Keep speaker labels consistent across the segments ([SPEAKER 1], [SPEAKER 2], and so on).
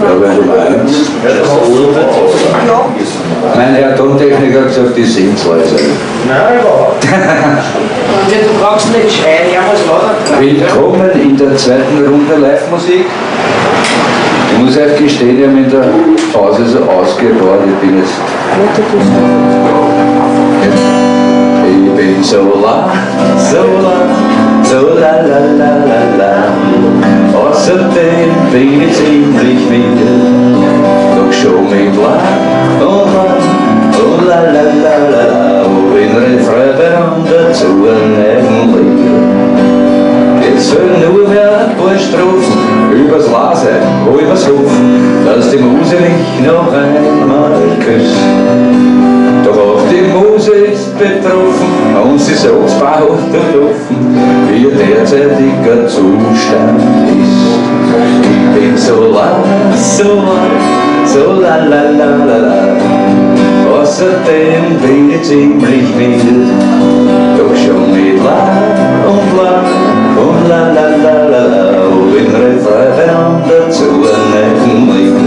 [SPEAKER 1] Ja, wenn du meinst. Mein Herr Tontechniker hat gesagt, die sind zwei sein.
[SPEAKER 2] Nein, überhaupt. Du brauchst nicht schreien, ja, was war da?
[SPEAKER 1] Willkommen in der zweiten Runde Live-Musik. Ich muss euch gestehen, ich habe in der Pause so ausgebaut, ich bin jetzt... Ich bin so la, so la la la la la. Außerdem bin ich ziemlich müde, doch schon mit la und la la la la la. In Refrain beieinander zu einem Lied. Jetzt hören nur mehr ein paar Strophen übers Lase, wo ich was hoffe, dass die Muse mich noch einmal küsst. Doch auch die Muse ist betroffen und sie sagt's bald offen, wie ihr derzeitiger Zustand ist. Ich bin so la, so la la la la la. Außerdem bin ich ziemlich müde, doch schon mit la und la la la la la. In Refrain beieinander zu einem Lied.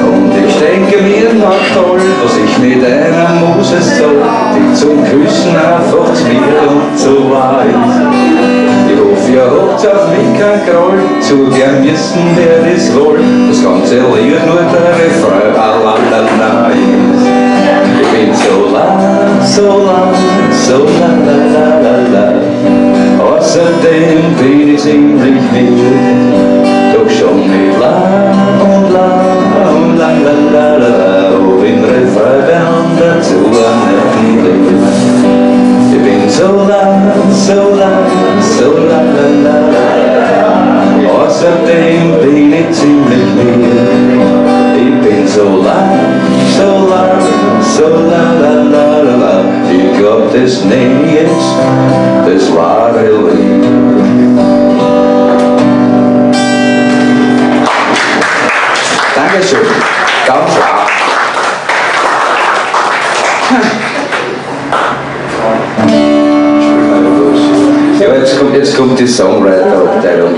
[SPEAKER 1] Und ich denke mir, na toll, was ich mit einer Muse soll, die zum Küssen einfach zu mir und so wahr ist. Ich hoffe, ihr habt auf mich kein Groll, zu gern wissen, wer das wohl, das ganze Lied nur der Refrain, la la la ist. Ich bin so la, so la la la la la. Außerdem bin ich ziemlich müde, doch schon mit la und la la la la la. In Refrain beieinander zu einem Lied. Ich bin so la la la la. Außerdem bin ich ziemlich müde. Ich bin so la la la la la. Ich glaub, das nie ist das wahre Lied. Dankeschön. Ganz klar. Ja, jetzt kommt die Songwriter-Abteilung.